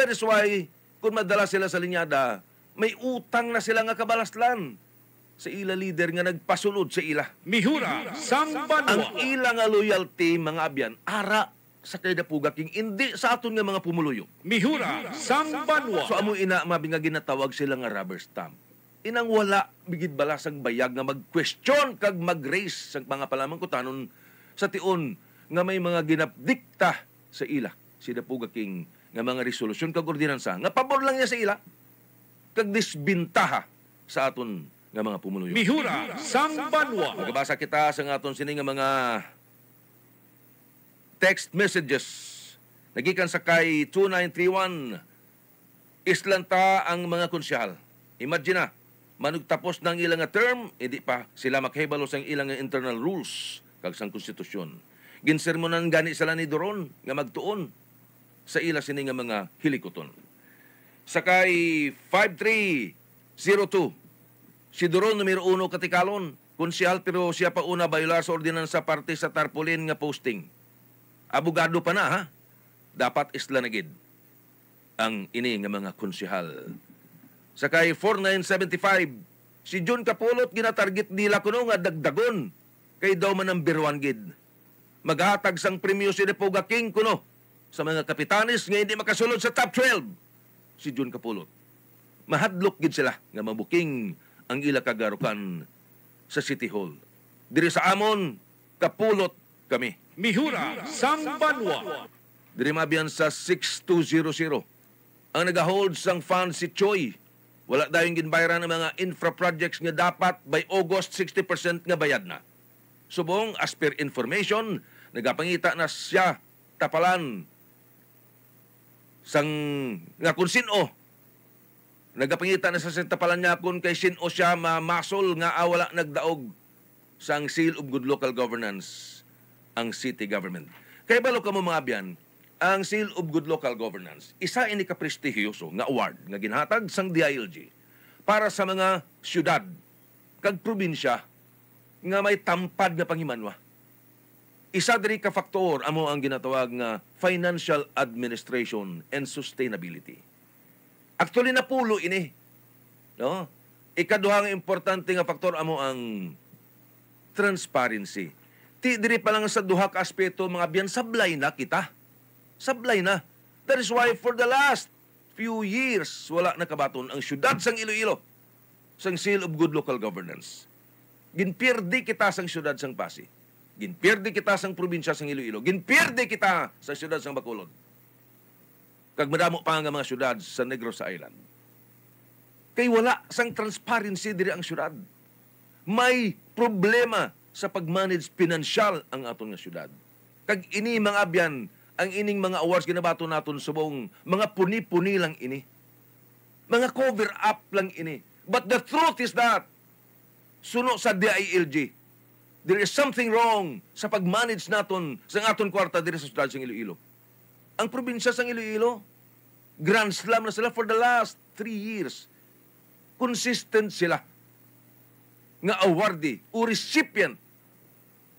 That is why, kung madala sila sa linyada, may utang na sila nga kabalaslan sa ila leader nga nagpasulod sa ila. Mihura, sang banwa. Ang ila nga loyalty, mga abyan, ara sa kay Dapuga King, hindi sa aton nga mga pumuluyo. Mihura, sang banwa. So amo ina mabi nga ginatawag sila nga rubber stamp. Inang wala bigid balas ang bayag nga mag-question kag mag-raise sa mga palamang kutanon sa tion nga may mga ginapdikta sa ila si Dapuga King nga mga resolusyon kag ordinansa nga pabor lang niya sa ila kag disbintaha sa aton nga mga pumuluyo. Mihura, sang banwa. Magabasa kita sa aton sini nga mga text messages. Nagikan sa kay 2931, islanta ang mga konsyahal. Imagine na, manugtapos ng ilang term, hindi pa sila makhibalo sa ilang internal rules kag sang konstitusyon. Ginsermonan gani sila ni Doron nga magtuon sa ila sini nga mga hilikoton. Sa kay 5302, si Doron numero 1 katikalon, konsyahal pero siya pa una bayular sa ordinansa parte sa tarpaulin nga posting. Abogado pa na, ha? Dapat islanagid ang ini nga mga konsyahal. Sa kay 4975, si John Kapulot ginatarget nila kuno nga dagdagon kay daw man ang birwan gid. Maghatag sang premyo si Dapuga King kuno sa mga kapitanis nga hindi makasulod sa top 12. Si John Kapulot. Mahadlok gid sila nga mabuking ang ila kagarukan sa City Hall. Diri sa amon, Kapulot kami. Mihura, sang banwa. Diri mabiyan sa 6200. Ang nag-hold sang fund si Choi. Wala dayong ginbayaran ng mga infra projects nga dapat by August 60% nga bayad na. Subong, as per information, nagapangita na siya tapalan sang nga kung sino. Nagapangita na sa tapalan niya kung kay sino siya mamasol nga awala nagdaog sang seal of good local governance ang city government. Kaya balo ka mo mga abyan, ang Seal of Good Local Governance, isa ini ka-prestigiyoso nga award nga ginhatag sang DILG para sa mga syudad kag probinsya nga may tampad nga panghimanwa. Isa diri ka faktor amo ang ginatawag nga financial administration and sustainability. Actually napulo ini, no? Ikaduha nga importante nga faktor amo ang transparency. Ti diri pa lang sa duha ka aspeto mga biyan sablay na kita. Sablay na. That is why for the last few years wala nakabaton ang syudad sang Iloilo sang Seal of Good Local Governance. Ginpirdi kita sang syudad sang Pasig. Ginpirdi kita sang probinsya sang Iloilo. Ginpirdi kita sa syudad sang Bacolod. Kag madamo pa nga mga syudad sa Negros Island. Kay wala sang transparency diri ang syudad. May problema sa pag-manage pinansyal ang aton nga syudad. Kag ini mga abyan, ang ining mga awards ginabato naton subong mga puni-puni lang ini. Mga cover up lang ini. But the truth is that suno sa DILG, there is something wrong sa pag-manage naton sa aton kwarta diri sa syudad sang Iloilo. Ang probinsya sang Iloilo, Grand Slam na sila for the last 3 years. Consistent sila nga awardee o recipient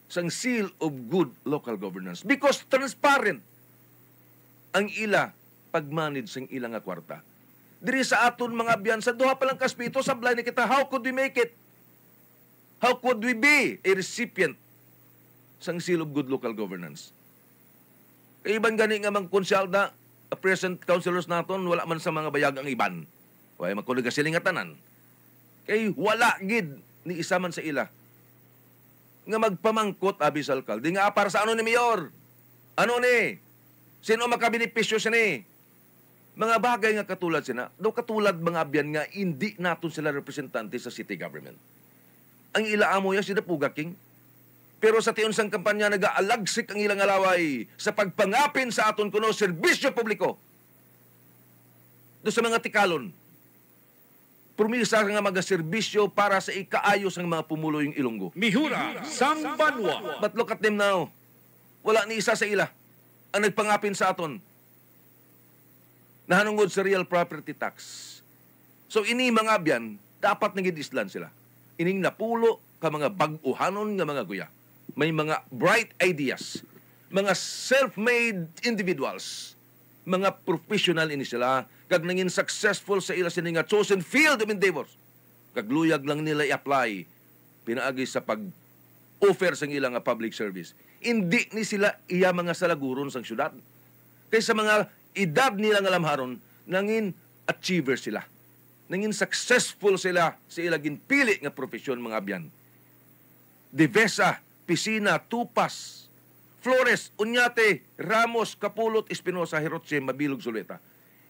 sang Seal of Good Local Governance because transparent ang ila pag-manage sang ila nga kwarta. Diri sa aton mga biyan sa duha pa lang kaspito sablay ni kita, how could we make it? How could we be a recipient sang Seal of Good Local Governance? Kay iban gani nga mang konsyalda, present councilors naton wala man sa mga bayag ang iban. Way magkuliga sila nga tanan. Kay wala gid ni isa man sa ila nga magpamangkot abi sa alkalde nga para sa ano ni mayor? Ano ni? Sino makabenepisyo siya ni? Mga bagay nga katulad sina, daw katulad mga abyan nga hindi naton sila representante sa city government. Ang ila amo ya si Dapuga King. Pero sa tiyon sang kampanya nag-aalagsik ang ilang alaway sa pagpangapin sa aton kuno serbisyo publiko. Do sa mga tikalon. Promisa nga magaserbisyo para sa ikaayos ng mga pumuloy yung Ilonggo. Mihura, sang banwa. But look at them now. Wala ni isa sa ila ang nagpangapin sa aton. Nahanungod sa real property tax. So ini mga abyan, dapat nagidislan sila. Ining napulo ka mga bag-uhanon nga mga guya. May mga bright ideas. Mga self-made individuals mga professional ini sila, kag nangin successful sa ila sini nga chosen field of endeavors. Kag luyag lang nila i-apply pinaagi sa pag-offer sang ilang nga public service. Hindi ni sila iya mga salaguron sang syudad. Kaysa mga edad nila nga lamharon, nangin achiever sila. Nangin successful sila sa ilang ginpili nga profesyon mga abyan. Divesa, Piscina, Tupas, Flores, Uñate, Ramos, Kapulot, Espinosa, Hirotse, Mabilog, Zuleta.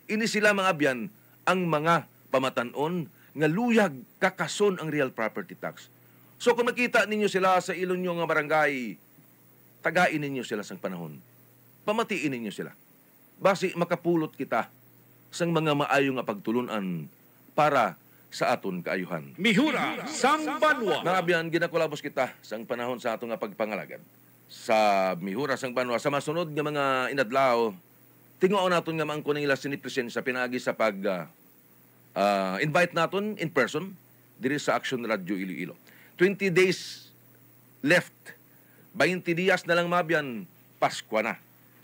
Ini sila mga abyan ang mga pamatanon nga luyag kakason ang real property tax. So kung makita ninyo sila sa ilon nyo nga barangay, tagain ninyo sila sang panahon. Pamatiin ninyo sila. Basi makapulot kita sang mga maayo nga pagtulunan para sa aton kaayuhan. Mihura sang banwa. Mga abyan, ginakulabos kita sang panahon sa aton nga pagpangalagad. Sa Mihura sang banwa, sa masunod nga mga inadlaw, tinguaw naton nga maangko nila sinipresent sa pinaagi sa pag invite naton in person diri sa Action Radio Iloilo. 20 days left. 20 días na lang mabyan, Pasko na.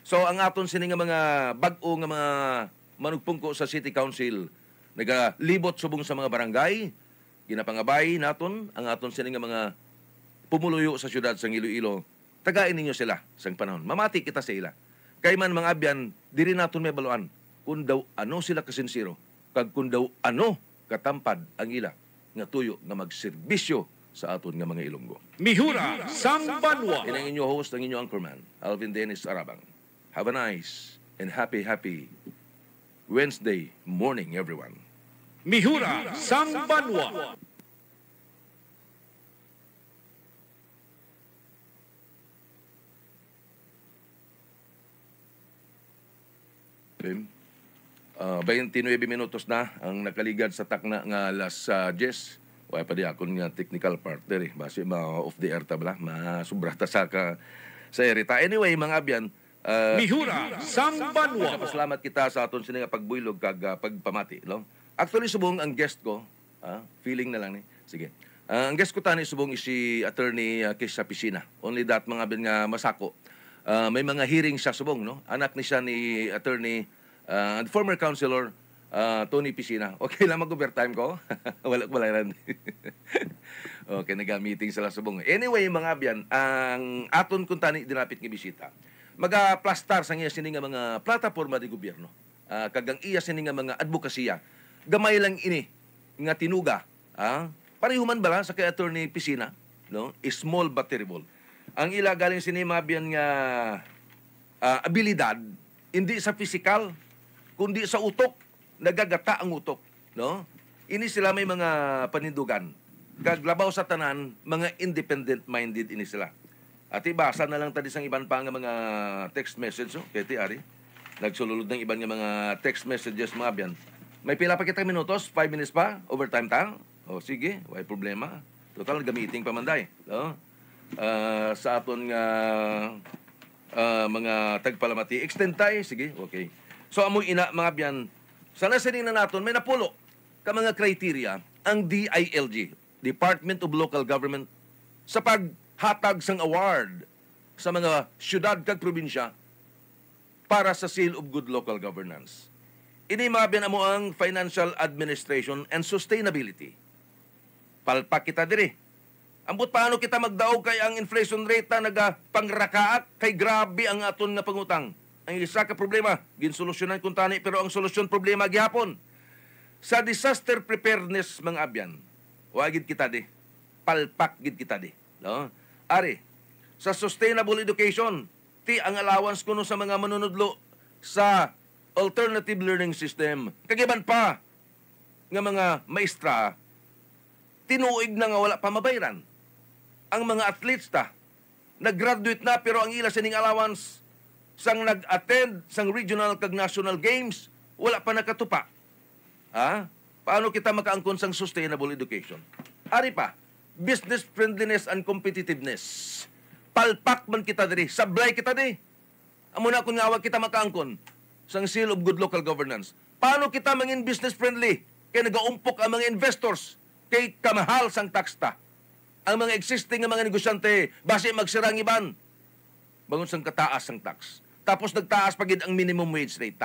So ang aton sini nga mga bag-o nga mga manugpungko sa City Council, nagalibot subong sa mga barangay, ginapangabay naton ang aton sini nga mga pumuluyo sa syudad sang Iloilo. Tagain ninyo sila sang panahon. Mamati kita sa ila. Kay man mga abyan, diri naton may baluan kung daw ano sila kasinsiro, kag kung daw ano katampad ang ila nga tuyo nga magserbisyo sa aton nga mga Ilonggo. Mihura sang banwa. Yan ang inyo host, ang inyo anchorman, Alvin Dennis Arabang. Have a nice and happy Wednesday morning, everyone. Mihura sang banwa. Okay. 29 minutos na ang nakaligad sa takna nga alas 10. Wala pa di akong nga technical partner eh. Basi off the air tabla. Masubrata sa erita. Anyway, mga abyan, Mihura sang banwa. pasalamat kita sa aton sila nga pagbuylog kag pagpamati. No? Actually, subong ang guest ko, feeling na lang ni. Sige. Ang guest ko tani subong si Attorney Kisa Piscina. Only that mga abyan nga masako. May mga hearing siya subong, no? Anak ni siya ni Attorney former councilor Tony Piscina. Okay lang mag-overtime ko? wala rin. Okay, nag-meeting sila subong. Anyway, mga abyan, ang aton kung tani dinapit nga bisita, mag-plastar sa iya sini nga mga plataforma di gobyerno. Kagang iya sini nga mga advokasya. Gamay lang ini nga tinuga. Parihuman bala sa kay Attorney Piscina, no? Small but terrible. Ang ila galing sini mga abyan nga abilidad, hindi sa physical, kundi sa utok. Nagagata ang utok, no? Ini sila may mga panindugan. Kaglabaw sa tanan, mga independent-minded ini sila. At ibasa na lang tadi sang iban pa nga mga text message, no? Keti Ari. Nagsululod ng iban nga mga text messages mga abyan. May pila pa kita minutos, 5 minutes pa, overtime ta. O sige, wala problema. Total gamiting pamanday, no? Sa aton nga mga tagpalamati, extend tayo, sige, okay. So amoy ina mga abyan, sana sining na naton may napulo ka mga criteria ang DILG, Department of Local Government, sa paghatag sang award sa mga syudad kag probinsya para sa Seal of Good Local Governance. Ini mabiyan amo ang Financial Administration and Sustainability. Palpak kita diri. Ambot paano kita magdaog kay ang inflation rate na nagapangrakaat kay grabe ang aton nga pangutang. Ang isa ka problema, ginsolusyonan kung tani, pero ang solusyon problema gihapon. Sa disaster preparedness mga abyan, wagid kita di, palpak gid kita di. No? Ari, sa sustainable education, ti ang allowance kuno sa mga manunudlo sa alternative learning system. Kagiban pa nga mga maestra, tinuig na nga wala pa mabayaran. Ang mga athletes ta, nag-graduate na pero ang ila sining allowance sang nag-attend sang regional kag national games, wala pa nakatupa. Paano kita makaangkon sang sustainable education? Ari pa, business friendliness and competitiveness. Palpak man kita diri, sablay kita di. Amo na kun nga kita makaangkon sang Seal of Good Local Governance. Paano kita mangin business friendly? Kay nagaumpok ang mga investors kay kamahal sang tax ta. Ang mga existing nga mga negosyante base magsirang iban bangon sang kataas sang tax. Tapos nagtaas pagid ang minimum wage rate.